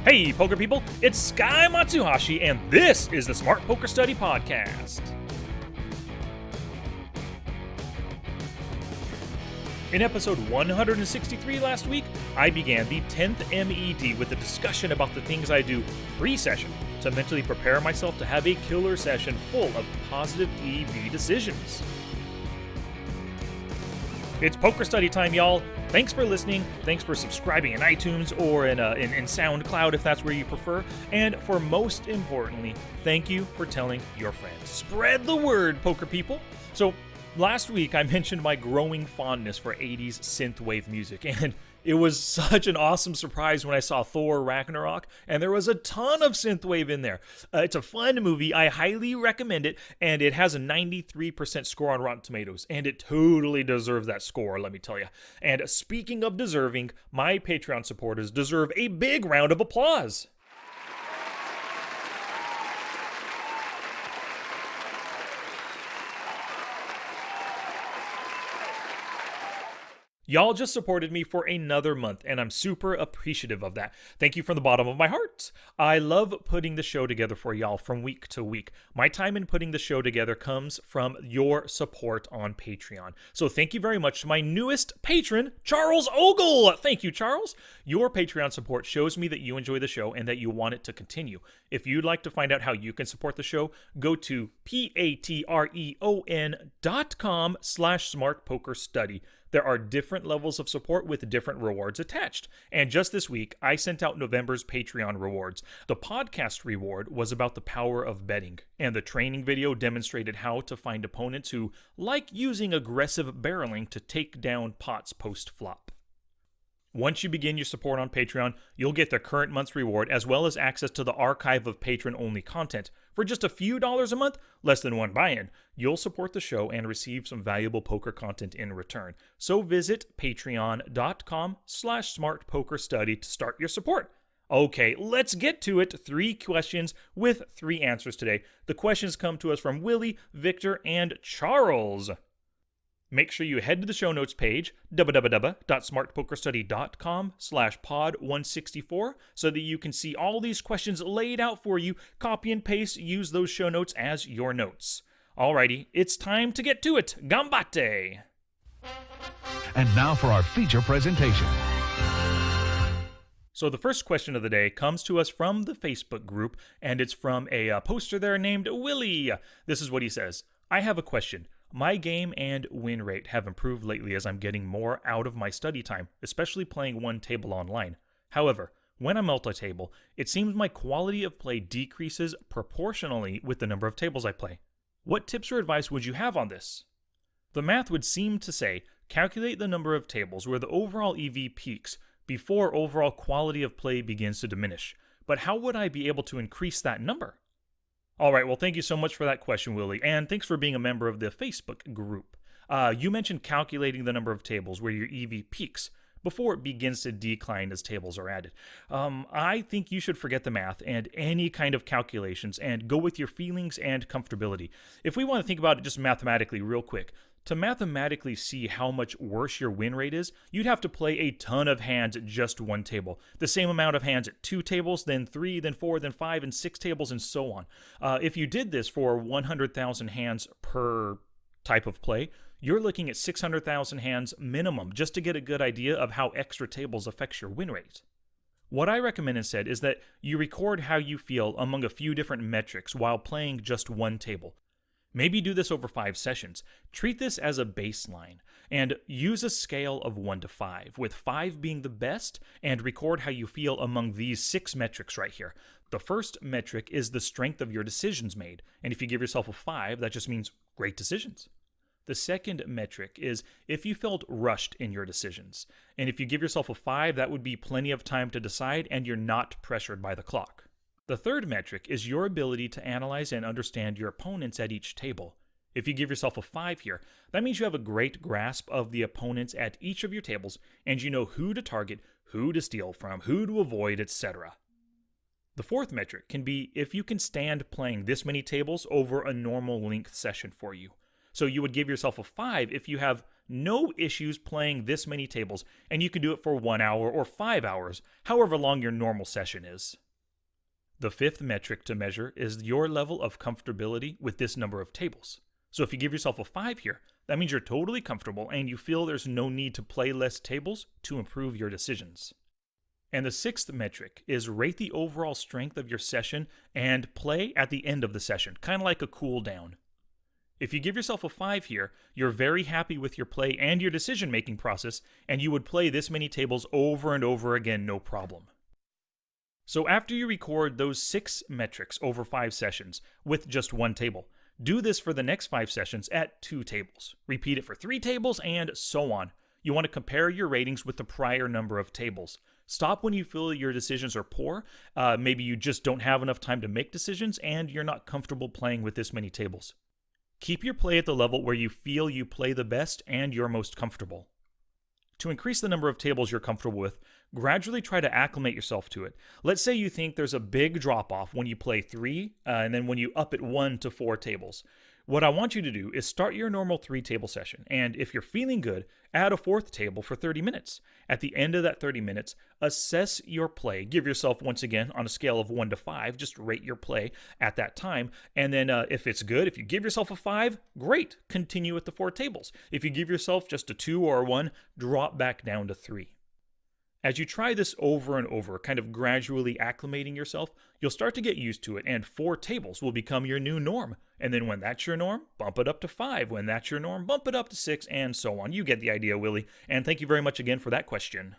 Hey, poker people, it's Sky Matsuhashi, and this is the Smart Poker Study Podcast. In episode 163 last week, I began the 10th MED with a discussion about the things I do pre-session to mentally prepare myself to have a killer session full of positive EV decisions. It's poker study time, y'all. Thanks for listening. Thanks for subscribing in iTunes or in SoundCloud if that's where you prefer. And for most importantly, thank you for telling your friends. Spread the word, poker people. So last week I mentioned my growing fondness for 80s synthwave music, and it was such an awesome surprise when I saw Thor Ragnarok, and there was a ton of synthwave in there. It's a fun movie. I highly recommend it, and it has a 93% score on Rotten Tomatoes, and it totally deserves that score, let me tell you. And speaking of deserving, my Patreon supporters deserve a big round of applause. Y'all just supported me for another month, and I'm super appreciative of that. Thank you from the bottom of my heart. I love putting the show together for y'all from week to week. My time in putting the show together comes from your support on Patreon. So thank you very much to my newest patron, Charles Ogle. Thank you, Charles. Your Patreon support shows me that you enjoy the show and that you want it to continue. If you'd like to find out how you can support the show, go to patreon.com/smartpokerstudy. There are different levels of support with different rewards attached. And just this week, I sent out November's Patreon rewards. The podcast reward was about the power of betting, and the training video demonstrated how to find opponents who like using aggressive barreling to take down pots post-flop. Once you begin your support on Patreon, you'll get the current month's reward as well as access to the archive of patron-only content. For just a few dollars a month, less than one buy-in, you'll support the show and receive some valuable poker content in return. So visit patreon.com/smartpokerstudy to start your support. Okay, let's get to it. 3 questions with 3 answers today. The questions come to us from Willie, Victor, and Charles. Make sure you head to the show notes page, www.smartpokerstudy.com/pod164, so that you can see all these questions laid out for you. Copy and paste, use those show notes as your notes. Alrighty, it's time to get to it. Gambate! And now for our feature presentation. So the first question of the day comes to us from the Facebook group, and it's from a poster there named Willie. This is what he says. I have a question. My game and win rate have improved lately as I'm getting more out of my study time, especially playing one table online. However, when I'm multi-table, it seems my quality of play decreases proportionally with the number of tables I play. What tips or advice would you have on this? The math would seem to say, calculate the number of tables where the overall EV peaks before overall quality of play begins to diminish. But how would I be able to increase that number? All right, well, thank you so much for that question, Willie, and thanks for being a member of the Facebook group. You mentioned calculating the number of tables where your EV peaks before it begins to decline as tables are added. I think you should forget the math and any kind of calculations and go with your feelings and comfortability. If we want to think about it just mathematically real quick, to mathematically see how much worse your win rate is, you'd have to play a ton of hands at just one table. The same amount of hands at 2 tables, then 3, then 4, then 5, and 6 tables, and so on. If you did this for 100,000 hands per type of play, you're looking at 600,000 hands minimum just to get a good idea of how extra tables affects your win rate. What I recommend instead is that you record how you feel among a few different metrics while playing just one table. Maybe do this over 5 sessions. Treat this as a baseline and use a scale of 1 to 5, with 5 being the best, and record how you feel among these 6 metrics right here. The first metric is the strength of your decisions made, and if you give yourself a 5, that just means great decisions. The second metric is if you felt rushed in your decisions, and if you give yourself a 5, that would be plenty of time to decide and you're not pressured by the clock. The third metric is your ability to analyze and understand your opponents at each table. If you give yourself a 5 here, that means you have a great grasp of the opponents at each of your tables, and you know who to target, who to steal from, who to avoid, etc. The fourth metric can be if you can stand playing this many tables over a normal length session for you. So you would give yourself a 5 if you have no issues playing this many tables, and you can do it for 1 hour or 5 hours, however long your normal session is. The fifth metric to measure is your level of comfortability with this number of tables. So if you give yourself a 5 here, that means you're totally comfortable and you feel there's no need to play less tables to improve your decisions. And the sixth metric is rate the overall strength of your session and play at the end of the session, kind of like a cool down. If you give yourself a 5 here, you're very happy with your play and your decision-making process, and you would play this many tables over and over again, no problem. So after you record those 6 metrics over 5 sessions with just 1 table, do this for the next 5 sessions at 2 tables. Repeat it for 3 tables and so on. You want to compare your ratings with the prior number of tables. Stop when you feel your decisions are poor. Maybe you just don't have enough time to make decisions and you're not comfortable playing with this many tables. Keep your play at the level where you feel you play the best and you're most comfortable. To increase the number of tables you're comfortable with, gradually try to acclimate yourself to it. Let's say you think there's a big drop-off when you play 3, and then when you up it 1 to 4 tables. What I want you to do is start your normal 3-table session, and if you're feeling good, add a 4th table for 30 minutes. At the end of that 30 minutes, assess your play. Give yourself, once again, on a scale of 1 to 5, just rate your play at that time, and then if it's good, if you give yourself a 5, great, continue with the 4 tables. If you give yourself just a 2 or a 1, drop back down to 3. As you try this over and over, kind of gradually acclimating yourself, you'll start to get used to it, and 4 tables will become your new norm. And then when that's your norm, bump it up to 5. When that's your norm, bump it up to 6, and so on. You get the idea, Willie. And thank you very much again for that question.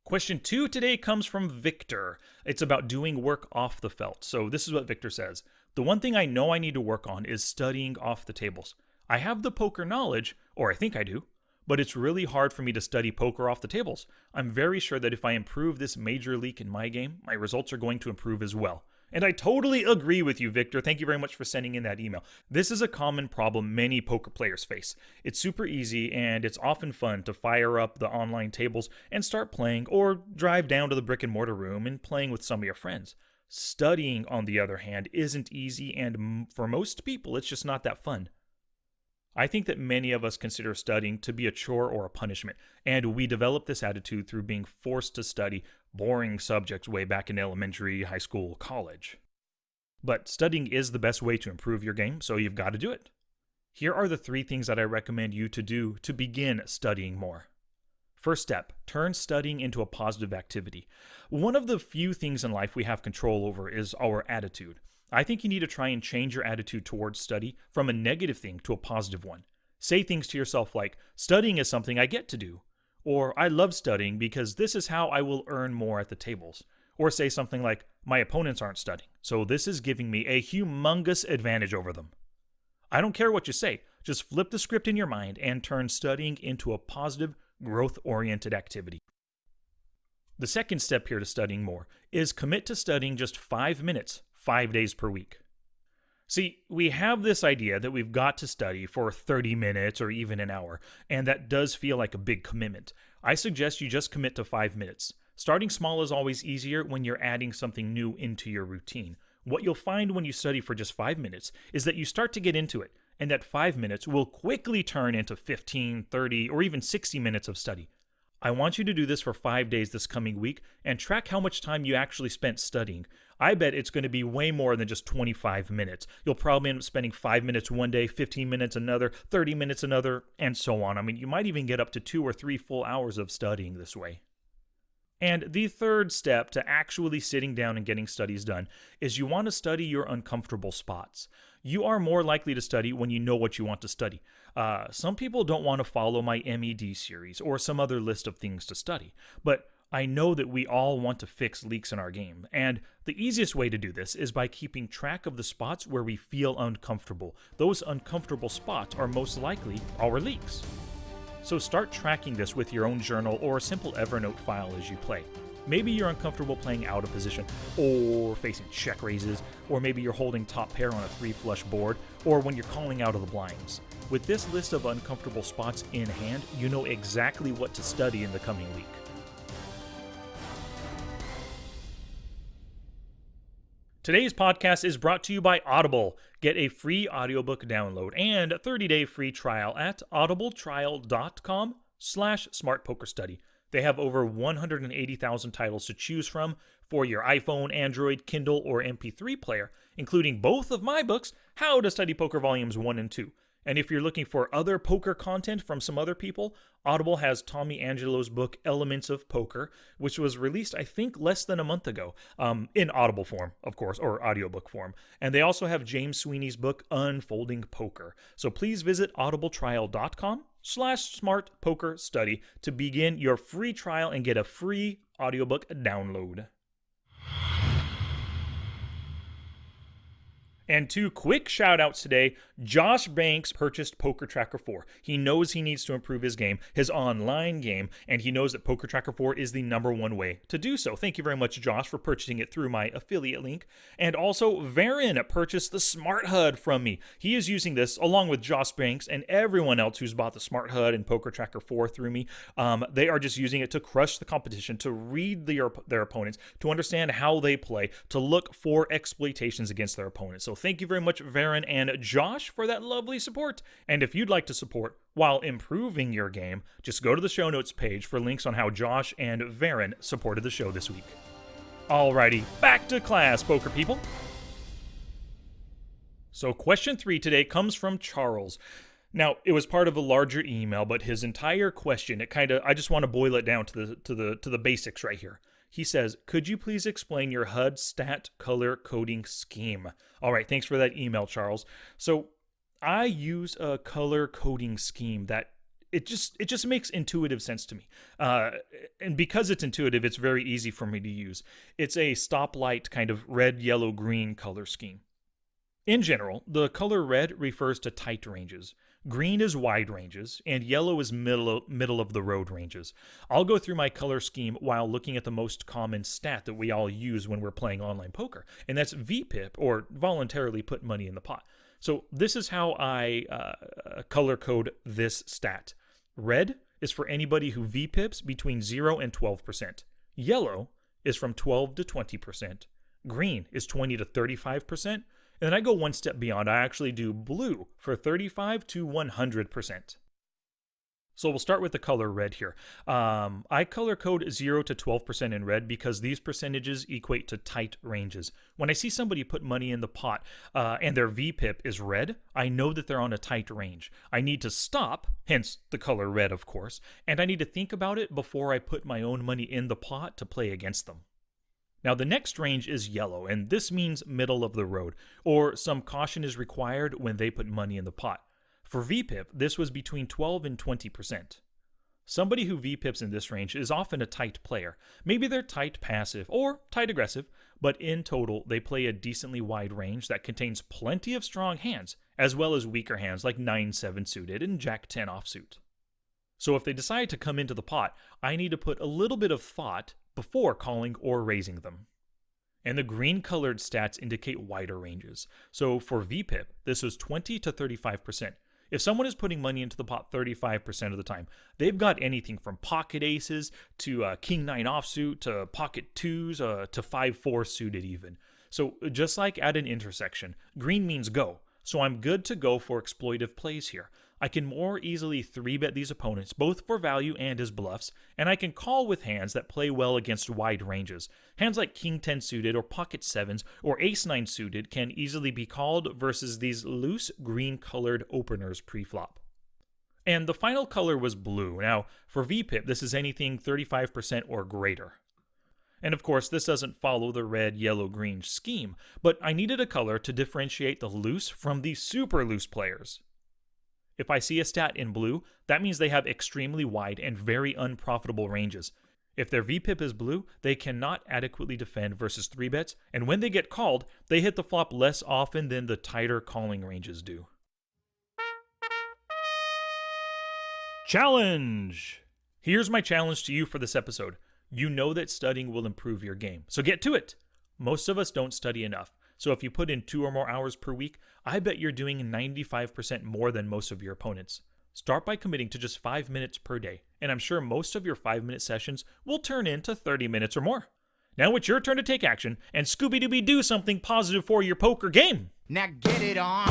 Question 2 today comes from Victor. It's about doing work off the felt. So this is what Victor says. The one thing I know I need to work on is studying off the tables. I have the poker knowledge, or I think I do, but it's really hard for me to study poker off the tables. I'm very sure that if I improve this major leak in my game, my results are going to improve as well. And I totally agree with you, Victor. Thank you very much for sending in that email. This is a common problem many poker players face. It's super easy, and it's often fun to fire up the online tables and start playing, or drive down to the brick and mortar room and playing with some of your friends. Studying, on the other hand, isn't easy, and for most people, it's just not that fun. I think that many of us consider studying to be a chore or a punishment, and we develop this attitude through being forced to study boring subjects way back in elementary, high school, college. But studying is the best way to improve your game, so you've got to do it. Here are the 3 things that I recommend you to do to begin studying more. First step, turn studying into a positive activity. One of the few things in life we have control over is our attitude. I think you need to try and change your attitude towards study from a negative thing to a positive one. Say things to yourself like, studying is something I get to do. Or, I love studying because this is how I will earn more at the tables. Or say something like, my opponents aren't studying, so this is giving me a humongous advantage over them. I don't care what you say, just flip the script in your mind and turn studying into a positive, growth-oriented activity. The second step here to studying more is commit to studying just 5 minutes, 5 days per week. See, we have this idea that we've got to study for 30 minutes or even an hour, and that does feel like a big commitment. I suggest you just commit to 5 minutes. Starting small is always easier when you're adding something new into your routine. What you'll find when you study for just 5 minutes is that you start to get into it, and that 5 minutes will quickly turn into 15, 30, or even 60 minutes of study. I want you to do this for 5 days this coming week and track how much time you actually spent studying. I bet it's going to be way more than just 25 minutes. You'll probably end up spending 5 minutes one day, 15 minutes another, 30 minutes another, and so on. I mean, you might even get up to 2 or 3 full hours of studying this way. And the third step to actually sitting down and getting studies done is you want to study your uncomfortable spots. You are more likely to study when you know what you want to study. Some people don't want to follow my MED series or some other list of things to study, but I know that we all want to fix leaks in our game, and the easiest way to do this is by keeping track of the spots where we feel uncomfortable. Those uncomfortable spots are most likely our leaks. So start tracking this with your own journal or a simple Evernote file as you play. Maybe you're uncomfortable playing out of position, or facing check raises, or maybe you're holding top pair on a 3-flush board, or when you're calling out of the blinds. With this list of uncomfortable spots in hand, you know exactly what to study in the coming week. Today's podcast is brought to you by Audible. Get a free audiobook download and a 30-day free trial at audibletrial.com/smartpokerstudy. They have over 180,000 titles to choose from for your iPhone, Android, Kindle, or MP3 player, including both of my books, How to Study Poker Volumes 1 and 2. And if you're looking for other poker content from some other people, Audible has Tommy Angelo's book, Elements of Poker, which was released, I think, less than a month ago, in Audible form, of course, or audiobook form. And they also have James Sweeney's book, Unfolding Poker. So please visit audibletrial.com/smartpokerstudy to begin your free trial and get a free audiobook download. And two quick shout-outs today. Josh Banks purchased Poker Tracker 4. He knows he needs to improve his game, his online game, and he knows that Poker Tracker 4 is the #1 way to do so. Thank you very much, Josh, for purchasing it through my affiliate link. And also, Varen purchased the Smart HUD from me. He is using this along with Josh Banks and everyone else who's bought the Smart HUD and Poker Tracker 4 through me. They are just using it to crush the competition, to read their opponents, to understand how they play, to look for exploitations against their opponents. So thank you very much, Varen and Josh, for that lovely support. And if you'd like to support while improving your game, just go to the show notes page for links on how Josh and Varen supported the show this week. Alrighty, back to class, poker people. So question 3 today comes from Charles. Now, it was part of a larger email, but his entire question, I just want to boil it down to the basics right here. He says, could you please explain your HUD stat color coding scheme? All right, thanks for that email, Charles. So I use a color coding scheme that it just makes intuitive sense to me. And because it's intuitive, it's very easy for me to use. It's a stoplight kind of red, yellow, green color scheme. In general, the color red refers to tight ranges. Green is wide ranges, and yellow is middle of the road ranges. I'll go through my color scheme while looking at the most common stat that we all use when we're playing online poker, and that's VPIP, or voluntarily put money in the pot. So this is how I color code this stat. Red is for anybody who VPIPs between 0 and 12%. Yellow is from 12 to 20%. Green is 20 to 35%. And then I go one step beyond. I actually do blue for 35 to 100%. So we'll start with the color red here. I color code 0 to 12% in red because these percentages equate to tight ranges. When I see somebody put money in the pot and their VPIP is red, I know that they're on a tight range. I need to stop, hence the color red, of course, and I need to think about it before I put my own money in the pot to play against them. Now the next range is yellow, and this means middle of the road, or some caution is required when they put money in the pot. For VPIP, this was between 12 and 20%. Somebody who VPIPs in this range is often a tight player. Maybe they're tight passive or tight aggressive, but in total they play a decently wide range that contains plenty of strong hands, as well as weaker hands like 9-7 suited and Jack-10 offsuit. So if they decide to come into the pot, I need to put a little bit of thought before calling or raising them. And the green colored stats indicate wider ranges. So for VPIP, this is 20 to 35%. If someone is putting money into the pot 35% of the time, they've got anything from pocket aces to king-9 offsuit to pocket 2s to 5-4 suited even. So just like at an intersection, green means go. So I'm good to go for exploitive plays here. I can more easily 3-bet these opponents, both for value and as bluffs, and I can call with hands that play well against wide ranges. Hands like king-10 suited or pocket 7s or ace-9 suited can easily be called versus these loose green-colored openers pre-flop. And the final color was blue. Now, for VPIP, this is anything 35% or greater. And of course, this doesn't follow the red, yellow, green scheme, but I needed a color to differentiate the loose from the super loose players. If I see a stat in blue, that means they have extremely wide and very unprofitable ranges. If their VPIP is blue, they cannot adequately defend versus 3-bets, and when they get called, they hit the flop less often than the tighter calling ranges do. Challenge! Here's my challenge to you for this episode. You know that studying will improve your game, so get to it! Most of us don't study enough. So if you put in 2 or more hours per week, I bet you're doing 95% more than most of your opponents. Start by committing to just 5 minutes per day, and I'm sure most of your 5-minute sessions will turn into 30 minutes or more. Now it's your turn to take action and Scooby-Dooby do something positive for your poker game. Now get it on.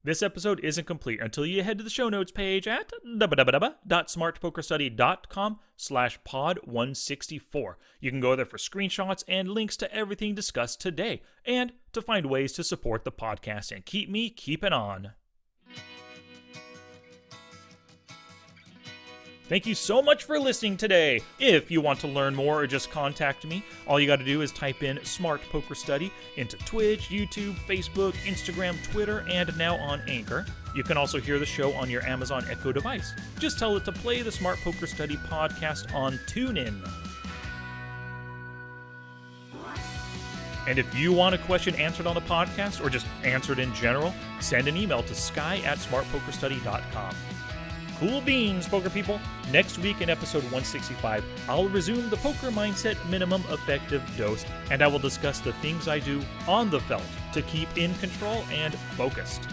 This episode isn't complete until you head to the show notes page at www.smartpokerstudy.com/pod164. You can go there for screenshots and links to everything discussed today, and to find ways to support the podcast and keep me keeping on. Thank you so much for listening today. If you want to learn more or just contact me, all you got to do is type in Smart Poker Study into Twitch, YouTube, Facebook, Instagram, Twitter, and now on Anchor. You can also hear the show on your Amazon Echo device. Just tell it to play the Smart Poker Study podcast on TuneIn. And if you want a question answered on the podcast or just answered in general, send an email to sky@smartpokerstudy.com. Cool beans, poker people. Next week in episode 165, I'll resume the poker mindset minimum effective dose, and I will discuss the things I do on the felt to keep in control and focused.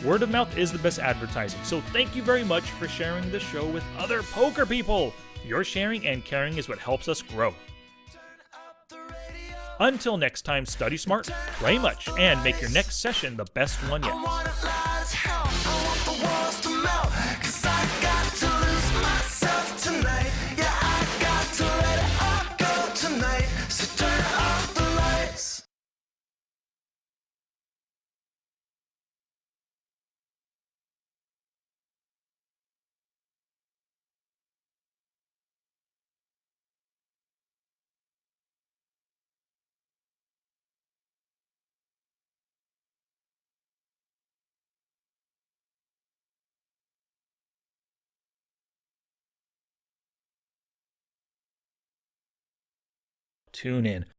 Word of mouth is the best advertising, so thank you very much for sharing the show with other poker people. Your sharing and caring is what helps us grow. Until next time, study smart, play much, and make your next session the best one yet. Tune in.